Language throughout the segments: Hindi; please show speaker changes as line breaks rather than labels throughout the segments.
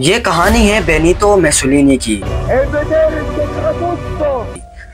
ये कहानी है बेनितो मुसोलिनी की,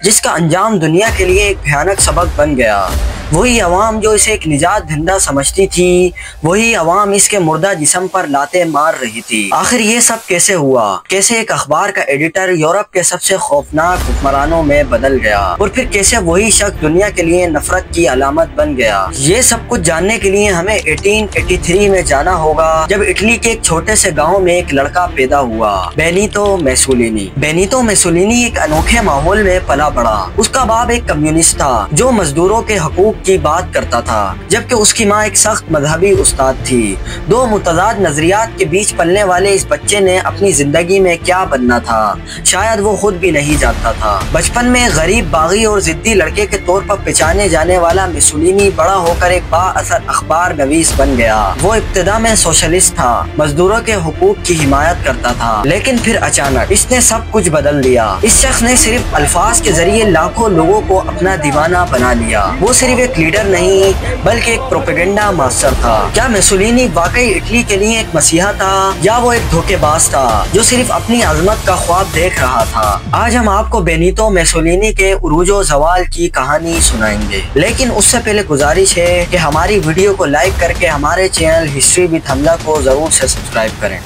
जिसका अंजाम दुनिया के लिए एक भयानक सबक बन गया। वही अवाम जो इसे एक निजात धिंदा समझती थी, वही अवाम इसके मुर्दा जिस्म पर लाते मार रही थी। आखिर ये सब कैसे हुआ? कैसे एक अखबार का एडिटर यूरोप के सबसे खौफनाक हुक्मरानों में बदल गया, और फिर कैसे वही शख्स दुनिया के लिए नफरत की अलामत बन गया? ये सब कुछ जानने के लिए हमें 1883 में जाना होगा, जब इटली के एक छोटे से गाँव में एक लड़का पैदा हुआ, बेनितो मुसोलिनी। बेनितो मुसोलिनी एक अनोखे माहौल में पला बड़ा। उसका बाप एक कम्युनिस्ट था जो मजदूरों के हकूक की बात करता था, जबकि उसकी माँ एक सख्त मजहबी उस्ताद थी। दो मुतजाद नजरियात के बीच पलने वाले इस बच्चे ने अपनी जिंदगी में क्या बनना था, शायद वो खुद भी नहीं जानता था। बचपन में गरीब, बागी और जिद्दी लड़के के तौर पर पहचाने जाने वाला मुसोलिनी बड़ा होकर एक बाअसर अखबार नवीस बन गया। वो इब्तिदा में सोशलिस्ट था, मजदूरों के हुकूक की हिमायत करता था, लेकिन फिर अचानक इसने सब कुछ बदल दिया। इस शख्स ने सिर्फ अल्फाज के जरिए लाखों लोगों को अपना दीवाना बना लिया। वो सिर्फ एक लीडर नहीं, बल्कि एक प्रोपेगेंडा मास्टर था। क्या मुसोलिनी वाकई इटली के लिए एक मसीहा था, या वो एक धोखेबाज था जो सिर्फ अपनी अजमत का ख्वाब देख रहा था? आज हम आपको बेनितो मुसोलिनी के उरूजो ज़वाल की कहानी सुनाएंगे, लेकिन उससे पहले गुजारिश है कि हमारी वीडियो को लाइक करके हमारे चैनल हिस्ट्री विद हमजा को जरूर से सब्सक्राइब करें।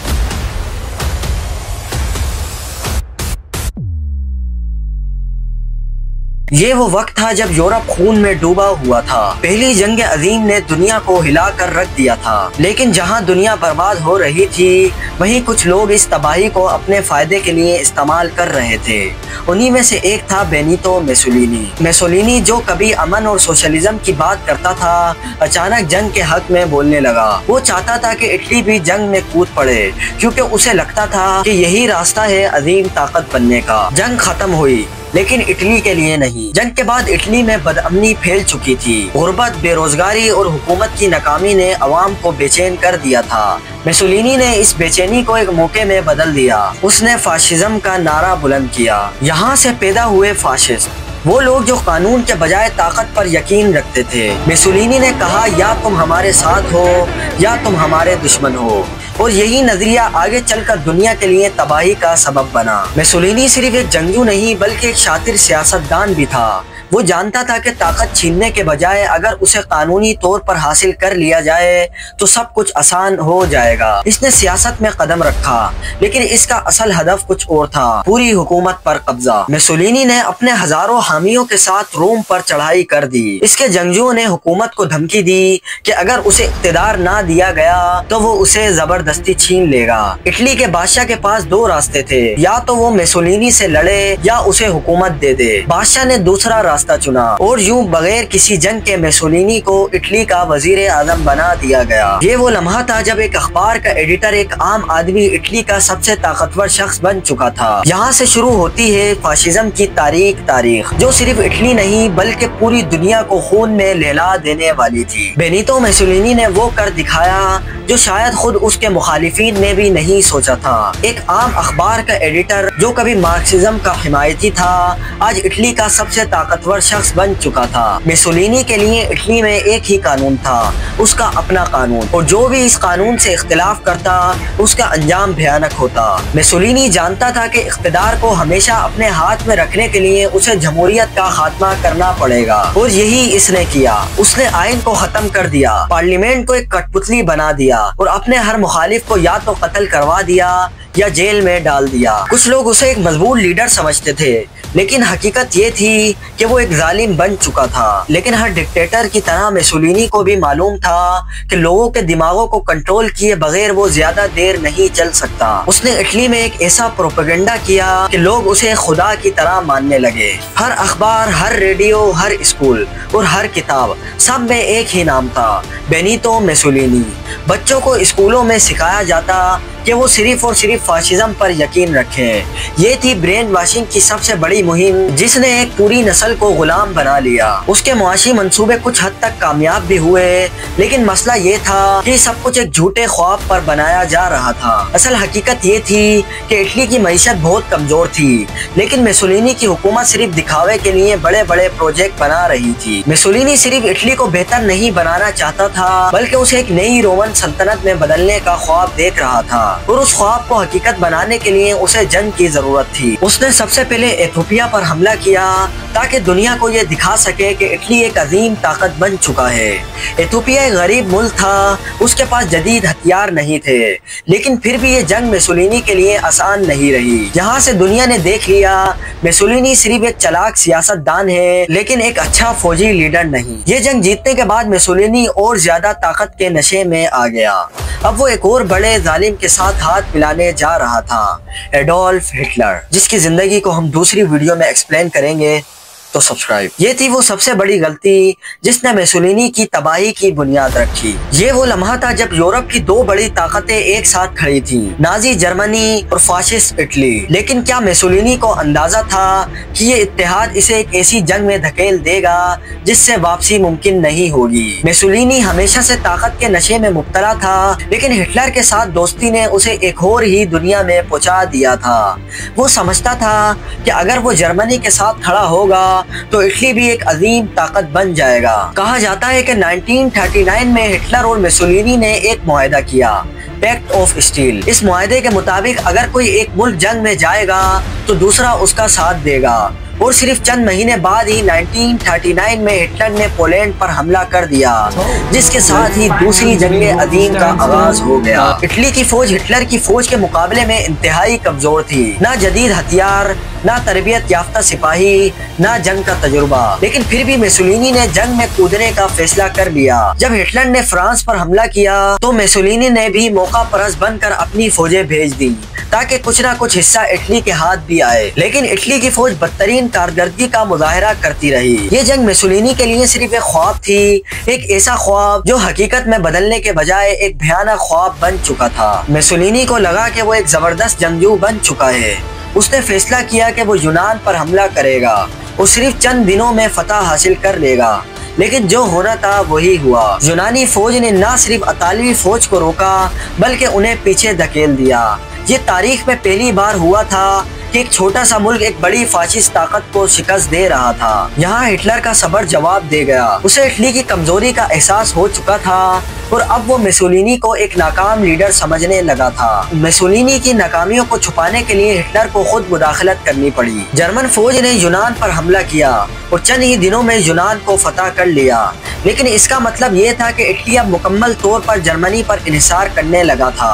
ये वो वक्त था जब यूरोप खून में डूबा हुआ था। पहली जंग अजीम ने दुनिया को हिला कर रख दिया था, लेकिन जहां दुनिया बर्बाद हो रही थी, वहीं कुछ लोग इस तबाही को अपने फायदे के लिए इस्तेमाल कर रहे थे। उन्हीं में से एक था बेनितो मुसोलिनी। मुसोलिनी जो कभी अमन और सोशलिज्म की बात करता था, अचानक जंग के हक में बोलने लगा। वो चाहता था कि इटली भी जंग में कूद पड़े, क्योंकि उसे लगता था कि यही रास्ता है अजीम ताकत बनने का। जंग खत्म हुई, लेकिन इटली के लिए नहीं। जंग के बाद इटली में बदअमनी फैल चुकी थी। गुर्बत, बेरोजगारी और हुकूमत की नाकामी ने अवाम को बेचैन कर दिया था। मुसोलिनी ने इस बेचैनी को एक मौके में बदल दिया। उसने फाशिज्म का नारा बुलंद किया। यहाँ से पैदा हुए फाशिस्ट, वो लोग जो कानून के बजाय ताकत पर यकीन रखते थे। मुसोलिनी ने कहा, या तुम हमारे साथ हो या तुम हमारे दुश्मन हो, और यही नजरिया आगे चलकर दुनिया के लिए तबाही का सबब बना। मुसोलिनी सिर्फ एक जंगजू नहीं, बल्कि एक शातिर सियासतदान भी था। वो जानता था कि ताकत छीनने के बजाय अगर उसे कानूनी तौर पर हासिल कर लिया जाए तो सब कुछ आसान हो जाएगा। इसने सियासत में कदम रखा, लेकिन इसका असल हदफ कुछ और था, पूरी हुकूमत पर कब्जा। मुसोलिनी ने अपने हजारों हामियों के साथ रोम पर चढ़ाई कर दी। इसके जंगजुओं ने हुकूमत को धमकी दी कि अगर उसे इख्तिदार ना दिया गया तो वो उसे जबरदस्ती छीन लेगा। इटली के बादशाह के पास दो रास्ते थे, या तो वो मुसोलिनी से लड़े या उसे हुकूमत दे दे। बादशाह ने दूसरा रास्ता चुना, और यूं बगैर किसी जंग के मुसोलिनी को इटली का वजीर आजम बना दिया गया। ये वो लम्हा था जब एक अखबार का एडिटर एक आम आदमी इटली का सबसे ताकतवर शख्स बन चुका था। यहाँ से शुरू होती है फाशिज्म की तारीख, जो सिर्फ इटली नहीं बल्कि पूरी दुनिया को खून में लहला देने वाली थी। बेनितो मुसोलिनी ने वो कर दिखाया जो शायद खुद उसके मुखालिफिन ने भी नहीं सोचा था। एक आम अखबार का एडिटर जो कभी मार्क्सिज्म का हिमायती था, आज इटली का सबसे ताकतवर शख्स बन चुका था। मुसोलिनी के लिए इटली में एक ही कानून था, उसका अपना कानून, और जो भी इस कानून से इख्तिलाफ करता उसका अंजाम भयानक होता। मुसोलिनी जानता था कि इख्तिदार को हमेशा अपने हाथ में रखने के लिए उसे जमहूरियत का खात्मा करना पड़ेगा, और यही इसने किया। उसने आइन को खत्म कर दिया, पार्लियामेंट को एक कठपुतली बना दिया, और अपने हर मुखालिफ को या तो कत्ल करवा दिया या जेल में डाल दिया। कुछ लोग उसे एक मजबूत लीडर समझते थे, लेकिन हकीकत ये थी कि वो एक जालिम बन चुका था। लेकिन हर डिक्टेटर की तरह मुसोलिनी को भी मालूम था कि लोगों के दिमागों को कंट्रोल किए बगैर वो ज्यादा देर नहीं चल सकता। उसने इटली में एक ऐसा प्रोपेगेंडा किया कि लोग उसे खुदा की तरह मानने लगे। हर अखबार, हर रेडियो, हर स्कूल और हर किताब, सब में एक ही नाम था, बेनितो मुसोलिनी। बच्चों को स्कूलों में सिखाया जाता कि वो सिर्फ और सिर्फ फाशिज्म पर यकीन रखें। ये थी ब्रेन वॉशिंग की सबसे बड़ी मुहिम, जिसने एक पूरी नस्ल को गुलाम बना लिया। उसके मुआशी मंसूबे कुछ हद तक कामयाब भी हुए, लेकिन मसला ये था कि सब कुछ एक झूठे ख्वाब पर बनाया जा रहा था। असल हकीकत ये थी कि इटली की मईशत बहुत कमजोर थी, लेकिन मुसोलिनी की हुकूमत सिर्फ दिखावे के लिए बड़े बड़े प्रोजेक्ट बना रही थी। मुसोलिनी सिर्फ इटली को बेहतर नहीं बनाना चाहता था, बल्कि उसे एक नई रोमन सल्तनत में बदलने का ख्वाब देख रहा था। और उस ख्वाब को हकीकत बनाने के लिए उसे जंग की जरूरत थी। उसने सबसे पहले इथियोपिया पर हमला किया ताकि दुनिया को यह दिखा सके कि इटली एक अजीम ताकत बन चुका है। इथियोपिया एक गरीब मुल्क था, उसके पास जदीद हथियार नहीं थे, लेकिन फिर भी ये जंग मुसोलिनी के लिए आसान नहीं रही। यहाँ से दुनिया ने देख लिया मुसोलिनी सिर्फ एक चालाक सियासतदान है, लेकिन एक अच्छा फौजी लीडर नहीं। ये जंग जीतने के बाद मुसोलिनी और ज्यादा ताकत के नशे में आ गया। अब वो एक और बड़े जालिम के साथ हाथ मिलाने जा रहा था, एडोल्फ हिटलर, जिसकी जिंदगी को हम दूसरी वीडियो में एक्सप्लेन करेंगे, तो सब्सक्राइब। ये थी वो सबसे बड़ी गलती जिसने मुसोलिनी की तबाही की बुनियाद रखी। ये वो लम्हा था जब यूरोप की दो बड़ी ताकतें एक साथ खड़ी थी, नाजी जर्मनी और फाशिस्ट इटली। लेकिन क्या मुसोलिनी को अंदाजा था कि ये इत्तेहाद इसे एक ऐसी जंग में धकेल देगा जिससे वापसी मुमकिन नहीं होगी। मुसोलिनी हमेशा से ताकत के नशे में मुब्तला था, लेकिन हिटलर के साथ दोस्ती ने उसे एक और ही दुनिया में पहुंचा दिया था। वो समझता था कि अगर वो जर्मनी के साथ खड़ा होगा तो इटली भी एक अजीम ताकत बन जाएगा। कहा जाता है कि 1939 में हिटलर और मुसोलिनी ने एक मुआहदा किया, पैक्ट ऑफ स्टील। इस मुआहदे के मुताबिक अगर कोई एक मुल्क जंग में जाएगा तो दूसरा उसका साथ देगा। और सिर्फ चंद महीने बाद ही 1939 में हिटलर ने पोलैंड पर हमला कर दिया, जिसके साथ ही दूसरी जंग अजीम का आगाज हो गया। इटली की फौज हिटलर की फौज के मुकाबले में इंतहाई कमजोर थी, ना जदीद हथियार, ना तरबियत याफ्ता सिपाही, ना जंग का तजुर्बा। लेकिन फिर भी मुसोलिनी ने जंग में कूदने का फैसला कर लिया। जब हिटलर ने फ्रांस पर हमला किया तो मुसोलिनी ने भी मौका परस्त बनकर अपनी फौजें भेज दी ताकि कुछ ना कुछ हिस्सा इटली के हाथ भी आए। लेकिन इटली की फौज बदतरीन कारकर्दगी का मुजाहरा करती रही। ये जंग मुसोलिनी के लिए सिर्फ एक ख्वाब थी, एक ऐसा ख्वाब जो हकीकत में बदलने के बजाय एक भयानक ख्वाब बन चुका था। मुसोलिनी को लगा कि वो एक जबरदस्त जंगजू बन चुका है। उसने फैसला किया कि वो यूनान पर हमला करेगा और सिर्फ चंद दिनों में फतह हासिल कर लेगा। लेकिन जो होना था वही हुआ। यूनानी फौज ने न सिर्फ इतालवी फौज को रोका बल्कि उन्हें पीछे धकेल दिया। ये तारीख में पहली बार हुआ था कि एक छोटा सा मुल्क एक बड़ी फाशिस्ट ताकत को शिकस्त दे रहा था। यहाँ हिटलर का सब्र जवाब दे गया। उसे इटली की कमजोरी का एहसास हो चुका था और अब वो मुसोलिनी को एक नाकाम लीडर समझने लगा था। मुसोलिनी की नाकामियों को छुपाने के लिए हिटलर को खुद मुदाखलत करनी पड़ी। जर्मन फौज ने यूनान पर हमला किया और चंद ही दिनों में यूनान को फतह कर लिया। लेकिन इसका मतलब ये था कि इटली अब मुकम्मल तौर पर जर्मनी पर इन्हिसार करने लगा था।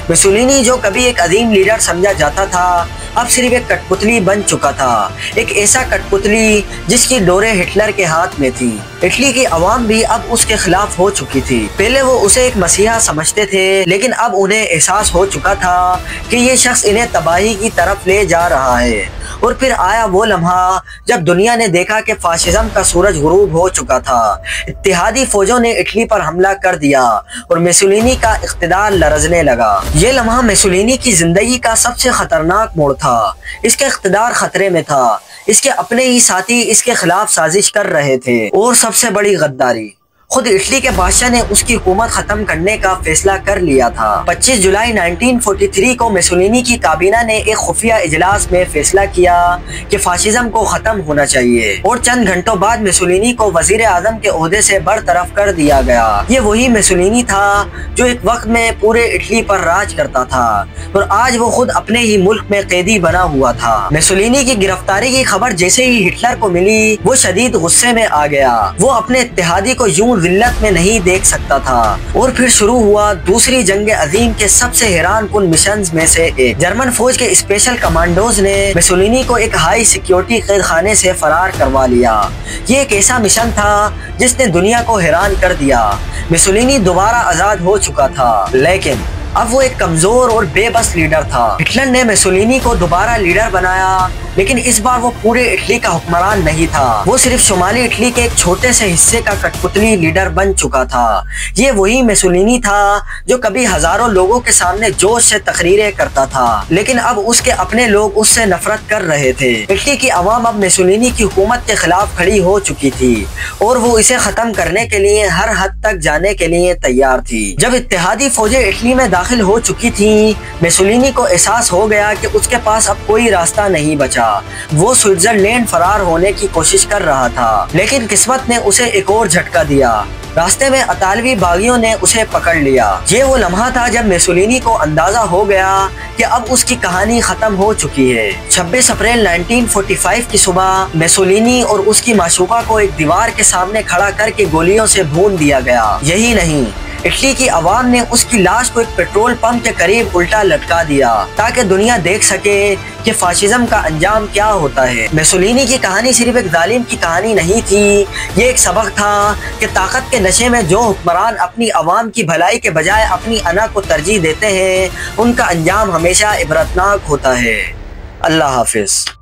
मुसोलिनी जो कभी एक अजीम लीडर समझा जाता था, अब सिर्फ एक कठपुतली बन चुका था। एक ऐसा कठपुतली जिसकी डोरे हिटलर के हाथ में थी। इटली की आवाम भी अब उसके खिलाफ हो चुकी थी। पहले वो उसे एक मसीहा समझते थे, लेकिन अब उन्हें एहसास हो चुका था कि ये शख्स इन्हें तबाही की तरफ ले जा रहा है। और फिर आया वो लम्हा जब दुनिया ने देखा कि फाशिज्म का सूरज गुरूब हो चुका था। इत्तेहादी फौजों ने इटली पर हमला कर दिया और मुसोलिनी का इख्तिदार लरजने लगा। ये लम्हा मुसोलिनी की जिंदगी का सबसे खतरनाक मोड़ था। इसका इख्तिदार खतरे में था। इसके अपने ही साथी इसके खिलाफ साजिश कर रहे थे। और सबसे बड़ी गद्दारी, खुद इटली के बादशाह ने उसकी हुकूमत खत्म करने का फैसला कर लिया था। 25 जुलाई 1943 को मुसोलिनी की काबीना ने एक खुफिया इजलास में फैसला किया कि फाशिज्म को खत्म होना चाहिए और चंद घंटों बाद मुसोलिनी को वजीर आजम के ओहदे से बरतरफ कर दिया गया। ये वही मुसोलिनी था जो एक वक्त में पूरे इटली पर राज करता था और आज वो खुद अपने ही मुल्क में कैदी बना हुआ था। मुसोलिनी की गिरफ्तारी की खबर जैसे ही हिटलर को मिली, वो शदीद गुस्से में आ गया। वो अपने इत्तेहादी को यूं जिल्लत में नहीं देख सकता था। और फिर शुरू हुआ दूसरी जंग अजीम के सबसे हैरान कुन मिशंस में से एक। जर्मन फौज के स्पेशल कमांडोज ने मुसोलिनी को एक हाई सिक्योरिटी कैद खाने से फरार करवा लिया। ये एक ऐसा मिशन था जिसने दुनिया को हैरान कर दिया। मुसोलिनी दोबारा आजाद हो चुका था, लेकिन अब वो एक कमजोर और बेबस लीडर था। हिटलर ने मुसोलिनी को दोबारा लीडर बनाया, लेकिन इस बार वो पूरे इटली का हुक्मरान नहीं था। वो सिर्फ शुमाली इटली के एक छोटे से हिस्से का कठपुतली लीडर बन चुका था। ये वही मुसोलिनी था जो कभी हजारों लोगों के सामने जोश से तकरीरें करता था, लेकिन अब उसके अपने लोग उससे नफरत कर रहे थे। इटली की आवाम अब मुसोलिनी की हुकूमत के खिलाफ खड़ी हो चुकी थी और वो इसे खत्म करने के लिए हर हद तक जाने के लिए तैयार थी। जब इत्तेहादी फौजें इटली में दाखिल हो चुकी थी, मुसोलिनी को एहसास हो गया कि उसके पास अब कोई रास्ता नहीं बचा। गया। वो स्विट्जरलैंड फरार होने की कोशिश कर रहा था, लेकिन किस्मत ने उसे एक और झटका दिया। रास्ते में इतालवी बागियों ने उसे पकड़ लिया। ये वो लम्हा था जब मुसोलिनी को अंदाजा हो गया कि अब उसकी कहानी खत्म हो चुकी है। 26 अप्रैल 1945 की सुबह मुसोलिनी और उसकी माशूका को एक दीवार के सामने खड़ा करके गोलियों से भून दिया गया। यही नहीं, इटली की आवाम ने उसकी लाश को एक पेट्रोल पंप के करीब उल्टा लटका दिया ताकि दुनिया देख सके कि फाशिज्म का अंजाम क्या होता है। मुसोलिनी की कहानी सिर्फ एक जालिम की कहानी नहीं थी, ये एक सबक था कि ताकत के नशे में जो हुक्मरान अपनी आवाम की भलाई के बजाय अपनी अना को तरजीह देते हैं, उनका अंजाम हमेशा इबरतनाक होता है। अल्लाह हाफिज।